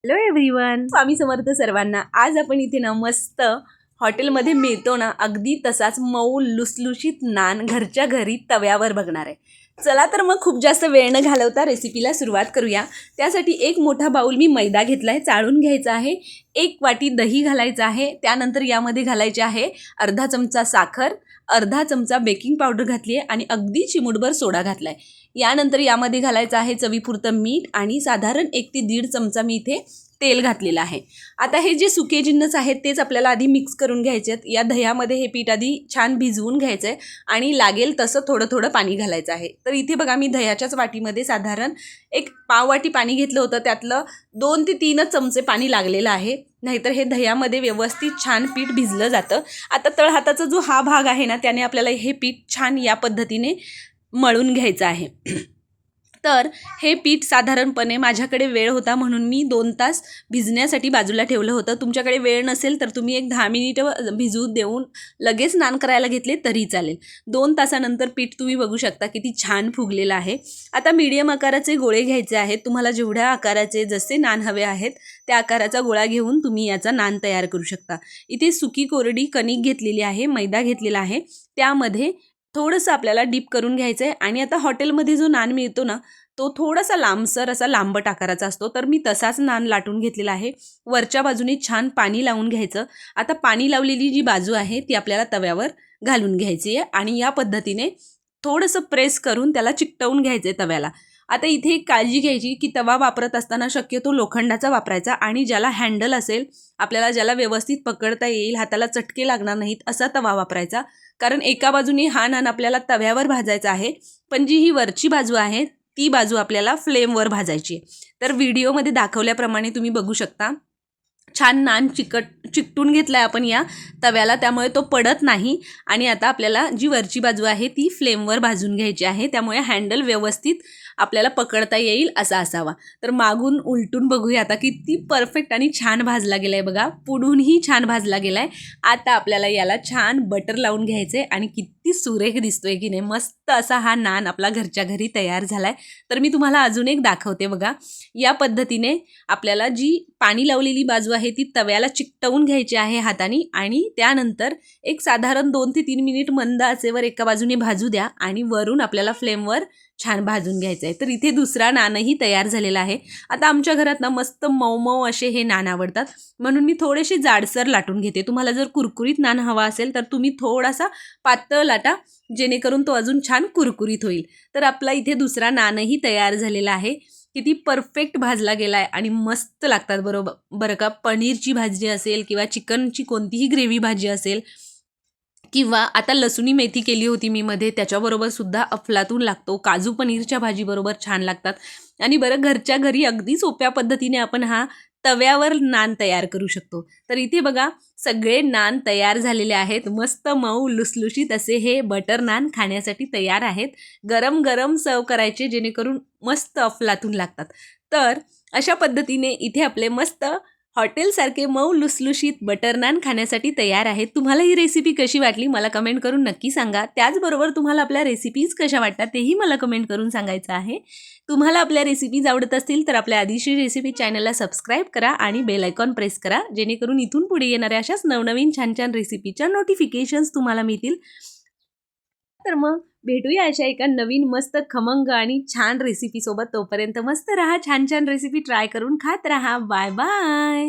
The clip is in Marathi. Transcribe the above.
हॅलो एव्हरीवन, स्वामी समर्थ सर्वांना। आज आपण इथे ना मस्त हॉटेलमध्ये मिळतो ना अगदी तसाच मऊ लुसलुशीत नान घरच्या घरी तव्यावर बघणार आहे। चला तर मग खूप जास्त वेळ न घालवता रेसिपीला सुरुवात करूया। त्यासाठी एक मोठा बाउल मी मैदा घेतलाय, चाळून घ्यायचा आहे। 1 वाटी दही घालायचं आहे। त्यानंतर यामध्ये घालायचे आहे अर्धा चमचा साखर, अर्धा चमचा बेकिंग पावडर घातली आहे आणि अगदी चिमूटभर सोडा घातलाय। यानंतर यामध्ये घालायचं आहे चवीपुरतं मीठ आणि साधारण 1 ते 1.5 चमचा मी इथे तेल घातलेलं आहे। आता हे जे सुके जिन्नस आहेत तेच आपल्याला आधी मिक्स करून घ्यायचे आहेत। या दह्यामध्ये हे पीठ आधी छान भिजवून घ्यायचं आहे आणि लागेल तसं थोडं थोडं पाणी घालायचं आहे। तर इथे बघा मी दह्याच्याच वाटीमध्ये साधारण 1 पाव वाटी पाणी घेतलं होतं, त्यातलं 2 ते 3 चमचे पाणी लागलेलं आहे, नाहीतर हे दह्यामध्ये व्यवस्थित छान पीठ भिजलं जातं। आता तळहाताचा जो हा भाग आहे ना त्याने आपल्याला हे पीठ छान या पद्धतीने मळून घ्यायचं आहे। तर हे पीठ साधारणपणे माझ्याकडे वेळ होता म्हणून मी 2 तास भिजण्यासाठी बाजूला ठेवलं होतं। तुमच्याकडे वेळ नसेल तर तुम्ही एक 10 मिनिटं भिजू देऊन लगेच नान करायला घेतले तरी चालेल। 2 तासानंतर पीठ तुम्ही बघू शकता किती छान फुगलेलं आहे। आता मीडियम आकाराचे गोळे घ्यायचे आहेत। तुम्हाला जेवढ्या आकाराचे जसे नान हवे आहेत त्या आकाराचा गोळा घेऊन तुम्ही याचा नान तयार करू शकता। इथे सुकी कोरडी कणिक घेतलेली आहे, मैदा घेतलेला आहे, त्यामध्ये थोडंसं आपल्याला डीप करून घ्यायचं आहे। आणि आता हॉटेलमध्ये जो नान मिळतो ना तो थोडासा लांबसर असा लांबट आकाराचा असतो, तर मी तसाच नान लाटून घेतलेला आहे। वरच्या बाजूने छान पाणी लावून घ्यायचं। आता पाणी लावलेली जी बाजू आहे ती आपल्याला तव्यावर घालून घ्यायची आहे आणि या पद्धतीने थोडंसं प्रेस करून त्याला चिकटवून घ्यायचं आहे तव्याला। आता इथे एक काळजी घ्यायची की तवा वापरत असताना शक्यतो लोखंडाचा वापरायचा आणि ज्याला हँडल असेल, आपल्याला ज्याला व्यवस्थित पकडता येईल, हाताला चटके लागणार नाहीत असा तवा वापरायचा। कारण एका बाजूने हा नान आपल्याला तव्यावर भाजायचा आहे, पण जी ही वरची बाजू आहे ती बाजू आपल्याला फ्लेमवर भाजायची आहे। तर व्हिडिओमध्ये दाखवल्याप्रमाणे तुम्ही बघू शकता छान नान चिकटून घेतलाय आपण या तव्याला, त्यामुळे तो पडत नाही। आणि आता आपल्याला जी वरची बाजू आहे ती फ्लेमवर भाजून घ्यायची आहे, त्यामुळे हँडल व्यवस्थित आपल्याला पकडता येईल असा असावा। तर मागून उलटून बघूया आता किती परफेक्ट आणि छान भाजला गेलाय बघा, पुढूनही छान भाजला गेलाय। आता आपल्याला याला छान बटर लावून घ्यायचंय आणि किती सुरेख दिसतोय की नाही, मस्त असा हा नान आपला घरच्या घरी तयार झालाय। तर मी तुम्हाला अजून एक दाखवते बघा। या पद्धतीने आपल्याला जी पाणी लावलेली बाजू आहे ती तव्याला चिकटवून घ्यायची आहे हाताने आणि त्यानंतर एक साधारण 2 ते 3 मिनिट मंद आचेवर एका बाजूने भाजू द्या आणि वरून आपल्याला फ्लेमवर छान भाजून घ्यायचं आहे। तर इथे दुसरा नानही तयार झालेला आहे। आता आमच्या घरात ना मस्त मऊ मऊ असे हे नान आवडतात म्हणून मी थोडेसे जाडसर लाटून घेते। तुम्हाला जर कुरकुरीत नान हवा असेल तर तुम्ही थोडासा पातळ लाटा, जेणेकरून तो अजून छान कुरकुरीत होईल। तर आपला इथे दुसरा नानही तयार झालेला आहे। किती परफेक्ट भाजला गेलाय आणि मस्त लागतात बरं का। पनीरची भाजी असेल किंवा चिकनची कोणतीही ग्रेव्ही भाजी असेल किंवा आता लसुणी मेथी केली होती मी मध्ये, त्याच्याबरोबर सुद्धा अफलातून लागतो। काजू पनीरच्या भाजीबरोबर छान लागतात। आणि बरं घरच्या घरी अगदी सोप्या पद्धतीने आपण हा तव्यावर नान तयार करू शकतो। तर इथे बघा सगळे नान तयार झालेले आहेत, मस्त मऊ लुसलुशीत असे हे बटर नान खाण्यासाठी तयार आहेत। गरम गरम सर्व करायचे जेणेकरून मस्त अफलातून लागतात। तर अशा पद्धतीने इथे आपले मस्त हॉटेलसारखे मऊ लुसलुशीत बटर नान खाण्यासाठी तयार आहेत। तुम्हाला ही रेसिपी कशी वाटली मला कमेंट करून नक्की सांगा। त्याचबरोबर तुम्हाला आपल्या रेसिपीज कशा वाटतात तेही मला कमेंट करून सांगायचं आहे। तुम्हाला आपल्या रेसिपीज आवडत असतील तर आपल्या आदिश्री रेसिपी चॅनलला सबस्क्राईब करा आणि बेल आयकॉन प्रेस करा, जेणेकरून इथून पुढे येणाऱ्या अशाच नवनवीन छान छान रेसिपीच्या नोटिफिकेशन्स तुम्हाला मिळतील। तर मग भेटूया अशा एका नवीन मस्त खमंग आणि छान रेसिपी सोबत। तोपर्यंत मस्त रहा, छान छान रेसिपी ट्राय करून खात रहा। Bye bye.